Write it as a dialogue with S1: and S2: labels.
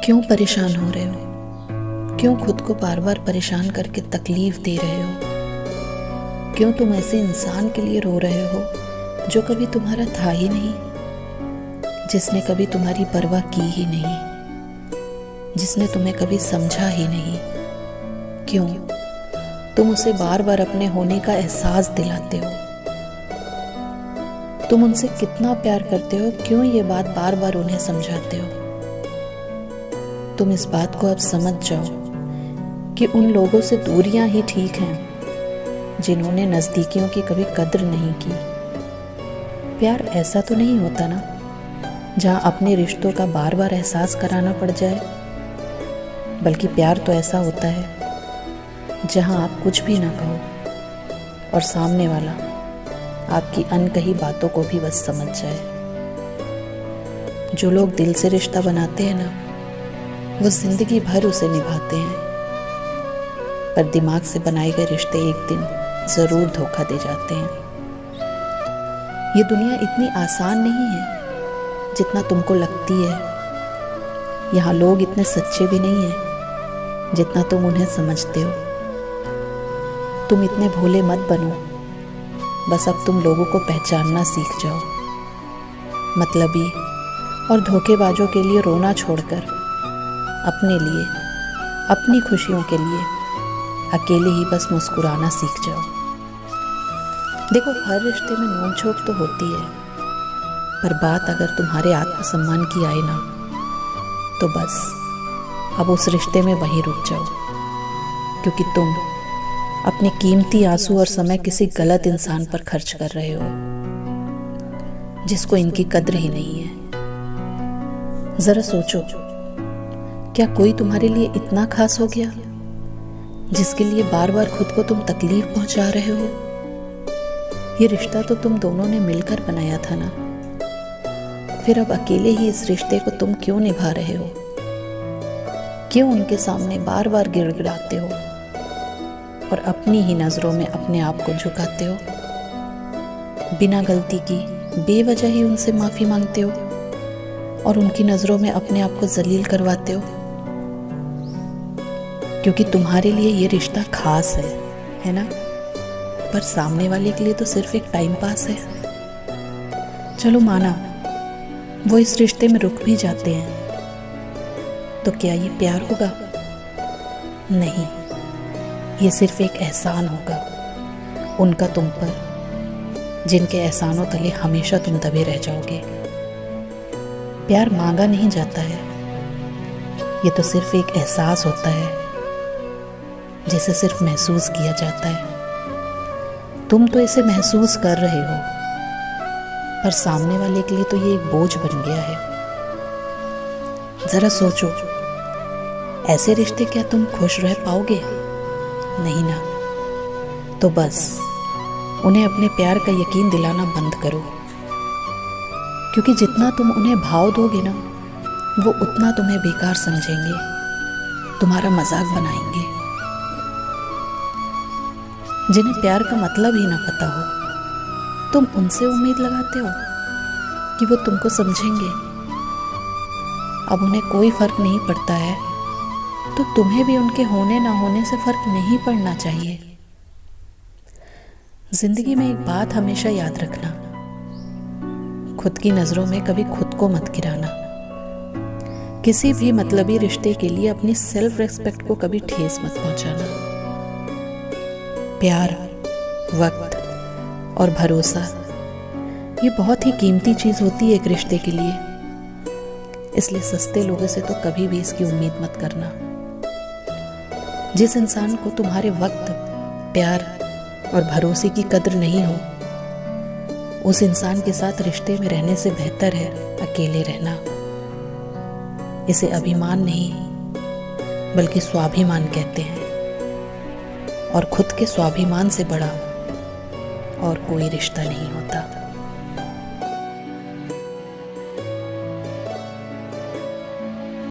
S1: क्यों परेशान हो रहे हो? क्यों खुद को बार बार परेशान करके तकलीफ दे रहे हो? क्यों तुम ऐसे इंसान के लिए रो रहे हो जो कभी तुम्हारा था ही नहीं, जिसने कभी तुम्हारी परवाह की ही नहीं, जिसने तुम्हें कभी समझा ही नहीं? क्यों तुम उसे बार बार अपने होने का एहसास दिलाते हो? तुम उनसे कितना प्यार करते हो, क्यों ये बात बार बार उन्हें समझाते हो? तुम इस बात को अब समझ जाओ कि उन लोगों से दूरियां ही ठीक हैं जिन्होंने नज़दीकियों की कभी कद्र नहीं की। प्यार ऐसा तो नहीं होता ना, जहां अपने रिश्तों का बार बार एहसास कराना पड़ जाए, बल्कि प्यार तो ऐसा होता है जहां आप कुछ भी ना कहो और सामने वाला आपकी अनकही बातों को भी बस समझ जाए। जो लोग दिल से रिश्ता बनाते हैं ना, वो जिंदगी भर उसे निभाते हैं, पर दिमाग से बनाए गए रिश्ते एक दिन जरूर धोखा दे जाते हैं। ये दुनिया इतनी आसान नहीं है जितना तुमको लगती है। यहाँ लोग इतने सच्चे भी नहीं हैं जितना तुम उन्हें समझते हो। तुम इतने भोले मत बनो, बस अब तुम लोगों को पहचानना सीख जाओ। मतलबी और धोखेबाजों के लिए रोना छोड़कर अपने लिए, अपनी खुशियों के लिए अकेले ही बस मुस्कुराना सीख जाओ। देखो, हर रिश्ते में नोक-झोंक तो होती है, पर बात अगर तुम्हारे आत्मसम्मान की आए ना, तो बस अब उस रिश्ते में वहीं रुक जाओ, क्योंकि तुम अपने कीमती आंसू और समय किसी गलत इंसान पर खर्च कर रहे हो जिसको इनकी कद्र ही नहीं है। जरा सोचो, क्या कोई तुम्हारे लिए इतना खास हो गया जिसके लिए बार बार खुद को तुम तकलीफ पहुंचा रहे हो? ये रिश्ता तो तुम दोनों ने मिलकर बनाया था ना, फिर अब अकेले ही इस रिश्ते को तुम क्यों निभा रहे हो? क्यों उनके सामने बार बार गिड़गिड़ाते हो और अपनी ही नजरों में अपने आप को झुकाते हो? बिना गलती की बेवजह ही उनसे माफी मांगते हो और उनकी नजरों में अपने आप को जलील करवाते हो, क्योंकि तुम्हारे लिए ये रिश्ता खास है ना? पर सामने वाले के लिए तो सिर्फ एक टाइम पास है। चलो माना वो इस रिश्ते में रुक भी जाते हैं, तो क्या ये प्यार होगा? नहीं, ये सिर्फ एक एहसान होगा उनका तुम पर, जिनके एहसानों तले हमेशा तुम दबे रह जाओगे। प्यार मांगा नहीं जाता है, ये तो सिर्फ एक एहसास होता है जिसे सिर्फ महसूस किया जाता है। तुम तो इसे महसूस कर रहे हो, पर सामने वाले के लिए तो ये एक बोझ बन गया है। जरा सोचो, ऐसे रिश्ते क्या तुम खुश रह पाओगे? नहीं ना। तो बस उन्हें अपने प्यार का यकीन दिलाना बंद करो, क्योंकि जितना तुम उन्हें भाव दोगे ना, वो उतना तुम्हें बेकार समझेंगे, तुम्हारा मजाक बनाएंगे। जिन्हें प्यार का मतलब ही ना पता हो, तुम उनसे उम्मीद लगाते हो कि वो तुमको समझेंगे। अब उन्हें कोई फर्क नहीं पड़ता है, तो तुम्हें भी उनके होने ना होने से फर्क नहीं पड़ना चाहिए। जिंदगी में एक बात हमेशा याद रखना, खुद की नजरों में कभी खुद को मत गिराना। किसी भी मतलबी रिश्ते के लिए अपनी सेल्फ रेस्पेक्ट को कभी ठेस मत पहुंचाना। प्यार, वक्त और भरोसा, ये बहुत ही कीमती चीज होती है एक रिश्ते के लिए, इसलिए सस्ते लोगों से तो कभी भी इसकी उम्मीद मत करना। जिस इंसान को तुम्हारे वक्त, प्यार और भरोसे की कद्र नहीं हो, उस इंसान के साथ रिश्ते में रहने से बेहतर है अकेले रहना। इसे अभिमान नहीं बल्कि स्वाभिमान कहते हैं, और खुद के स्वाभिमान से बड़ा और कोई रिश्ता नहीं होता।